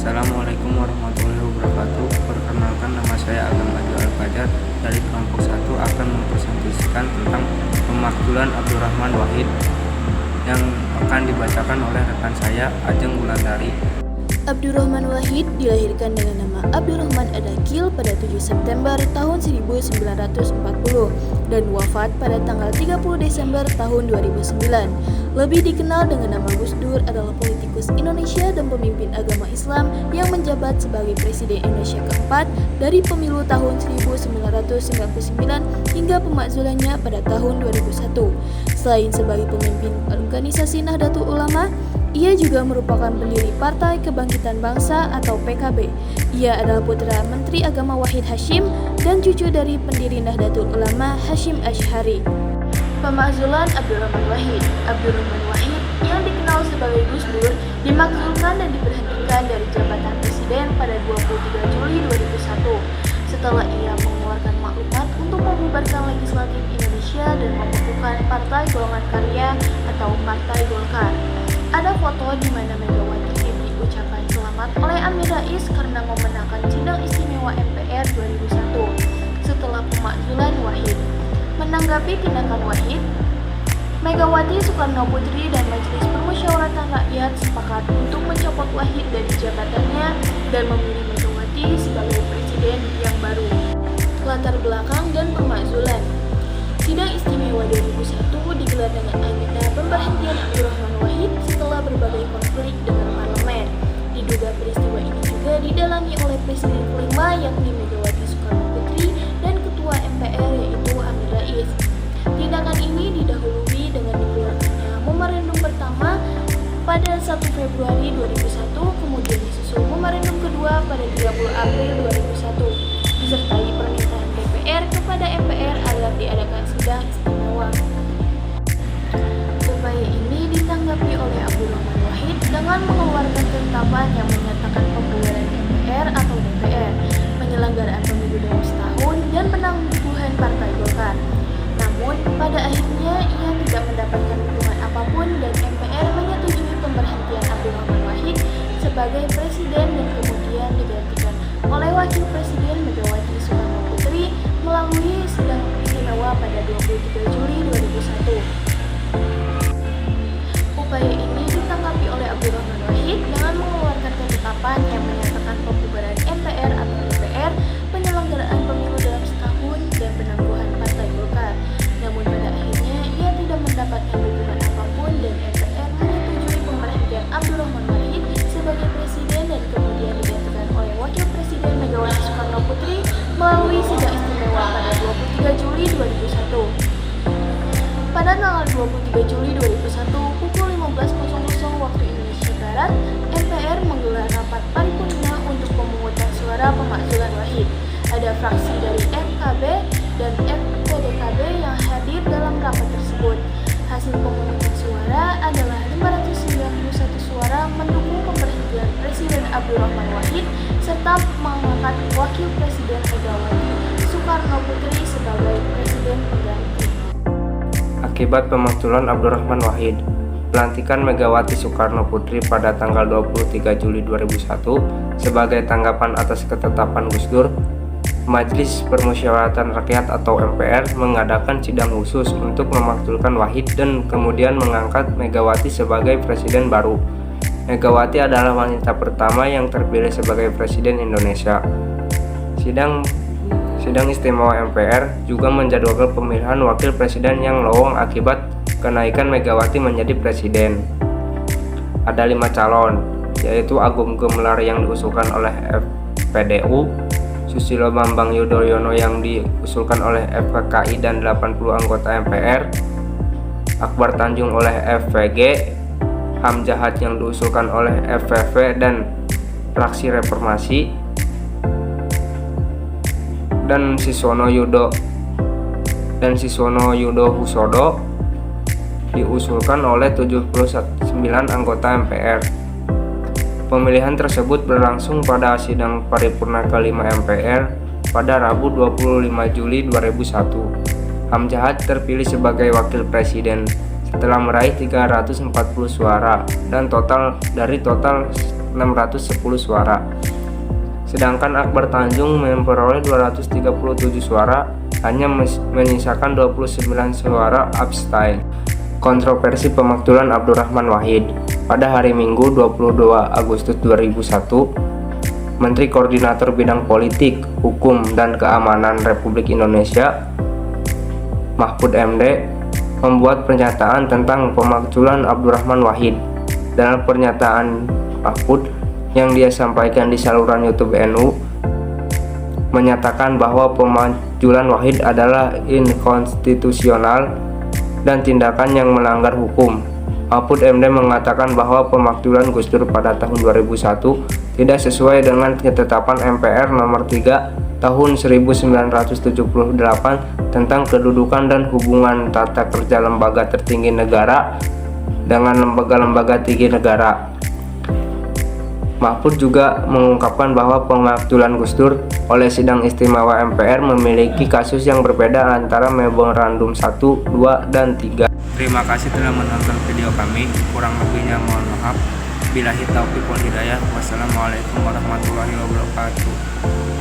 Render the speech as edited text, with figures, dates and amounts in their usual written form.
Assalamualaikum warahmatullahi wabarakatuh. Perkenalkan, nama saya Agam Aju Al-Fajar dari kelompok 1 akan mempresentasikan tentang pemakzulan Abdurrahman Wahid yang akan dibacakan oleh rekan saya Ajeng Wulandari. Abdurrahman Wahid dilahirkan dengan nama Abdurrahman Adakil pada 7 September tahun 1940 dan wafat pada tanggal 30 Desember tahun 2009. Lebih dikenal dengan nama Gus Dur, adalah politikus Indonesia dan pemimpin agama Islam yang menjabat sebagai Presiden Indonesia keempat dari pemilu tahun 1999 hingga pemakzulannya pada tahun 2001. Selain sebagai pemimpin organisasi Nahdlatul Ulama, ia juga merupakan pendiri Partai Kebangkitan Bangsa atau PKB. Ia adalah putra Menteri Agama Wahid Hasyim dan cucu dari pendiri Nahdlatul Ulama Hasyim Asy'ari. Pemakzulan Abdurrahman Wahid. Abdurrahman Wahid yang dikenal sebagai Gus Dur dimakzulkan dan diberhentikan dari jabatan presiden pada 23 Juli 2001 setelah ia mengeluarkan maklumat untuk membubarkan legislatif Indonesia dan membukukan Partai Golongan Karya atau Partai Golkar. Ada foto di mana Megawati diberi ucapan selamat oleh Amin Rais karena memenangkan sidang istimewa MPR 2001 setelah pemakzulan Wahid. Menanggapi tindakan Wahid, Megawati Soekarnoputri dan Majelis Permusyawaratan Rakyat sepakat untuk mencopot Wahid dari jabatannya dan memilih Megawati sebagai presiden yang baru. Latar belakang dan pemakzulan. Sidang istimewa 2001 digelar dengan agenda pemberhentian Abdurrahman Wahid setelah berbagai konflik dengan parlemen. Diduga peristiwa ini juga didalangi oleh Presiden kelima yakni Megawati Soekarnoputri dan Ketua MPR yaitu Amin Rais. Tindakan ini didahului dengan dikeluarkannya memorandum pertama pada 1 Februari 2001, kemudian disusul memorandum kedua pada 30 April 2001, disertai permintaan DPR kepada MPR agar diadakan sidang istimewa. Upaya ini ditanggapi oleh Abdurrahman Wahid dengan mengeluarkan ketetapan yang menyatakan pembubaran MPR atau DPR, penyelenggaraan pemilu dalam setahun, dan penangguhan Partai Golkar. Namun, pada akhirnya ia tidak mendapatkan dukungan apapun dan MPR menyetujui pemberhentian Abdurrahman Wahid sebagai presiden dan kemudian digantikan oleh Wakil Presiden Megawati Soekarnoputri melalui sidang istimewa pada 23 Juli 2001. Upaya ini ditanggapi oleh Abdurrahman Wahid dengan mengeluarkan ketetapan yang menyatakan pembubaran MPR atau DPR, penyelenggaraan pemilu dalam setahun, dan penangguhan Partai Golkar. Namun pada akhirnya ia tidak mendapatkan dukungan apapun dan MPR menyetujui pemberhentian Abdurrahman Wahid sebagai presiden dan kemudian digantikan oleh Wakil Presiden Megawati Soekarnoputri melalui sidang istimewa pada 23 Juli 2001. Pada tanggal 23 Juli 2001 pukul 15.00 waktu Indonesia Barat, MPR menggelar rapat paripurna untuk pemungutan suara pemakzulan Wahid. Ada fraksi dari FKB dan FPDKB yang hadir dalam rapat tersebut. Hasil pemungutan suara adalah 591 suara mendukung pemberhentian Presiden Abdurrahman Wahid serta mengangkat Wakil Presiden Megawati Soekarnoputri sebagai Presiden pengganti. Akibat pemakzulan Abdurrahman Wahid, pelantikan Megawati Soekarnoputri pada tanggal 23 Juli 2001 sebagai tanggapan atas ketetapan Gus Dur, Majelis Permusyawaratan Rakyat atau MPR mengadakan sidang khusus untuk memakzulkan Wahid dan kemudian mengangkat Megawati sebagai presiden baru. Megawati adalah wanita pertama yang terpilih sebagai presiden Indonesia. Sidang istimewa MPR juga menjadwalkan pemilihan wakil presiden yang lowong akibat kenaikan Megawati menjadi presiden. Ada 5 calon, yaitu Agung Gumelar yang diusulkan oleh FPDU, Susilo Bambang Yudhoyono yang diusulkan oleh FPKI dan 80 anggota MPR, Akbar Tanjung oleh FVG, Hamzahad yang diusulkan oleh FVV dan Fraksi Reformasi, dan Siswono Yudo Husodo diusulkan oleh 79 anggota MPR. Pemilihan tersebut berlangsung pada sidang paripurna kelima MPR pada Rabu 25 Juli 2001. Hamzahad terpilih sebagai wakil presiden, setelah meraih 340 suara dan dari total 610 suara. Sedangkan Akbar Tanjung memperoleh 237 suara, hanya menyisakan 29 suara abstain. Kontroversi pemakzulan Abdurrahman Wahid. Pada hari Minggu 22 Agustus 2001, Menteri Koordinator Bidang Politik, Hukum, dan Keamanan Republik Indonesia, Mahfud MD, membuat pernyataan tentang pemakzulan Abdurrahman Wahid. Dalam pernyataan Mahfud yang dia sampaikan di saluran YouTube NU, menyatakan bahwa pemakzulan Wahid adalah inkonstitusional dan tindakan yang melanggar hukum. Mahfud MD mengatakan bahwa pemakzulan Gus Dur pada tahun 2001 tidak sesuai dengan ketetapan MPR nomor 3 tahun 1978 tentang kedudukan dan hubungan tata kerja lembaga tertinggi negara dengan lembaga-lembaga tinggi negara. Mahfud juga mengungkapkan bahwa pemakzulan Gus Dur oleh Sidang Istimewa MPR memiliki kasus yang berbeda antara Memorandum 1, 2, dan 3. Terima kasih telah menonton video kami. Kurang lebihnya mohon maaf. Billahi taufiq wal hidayah. Wassalamualaikum warahmatullahi wabarakatuh.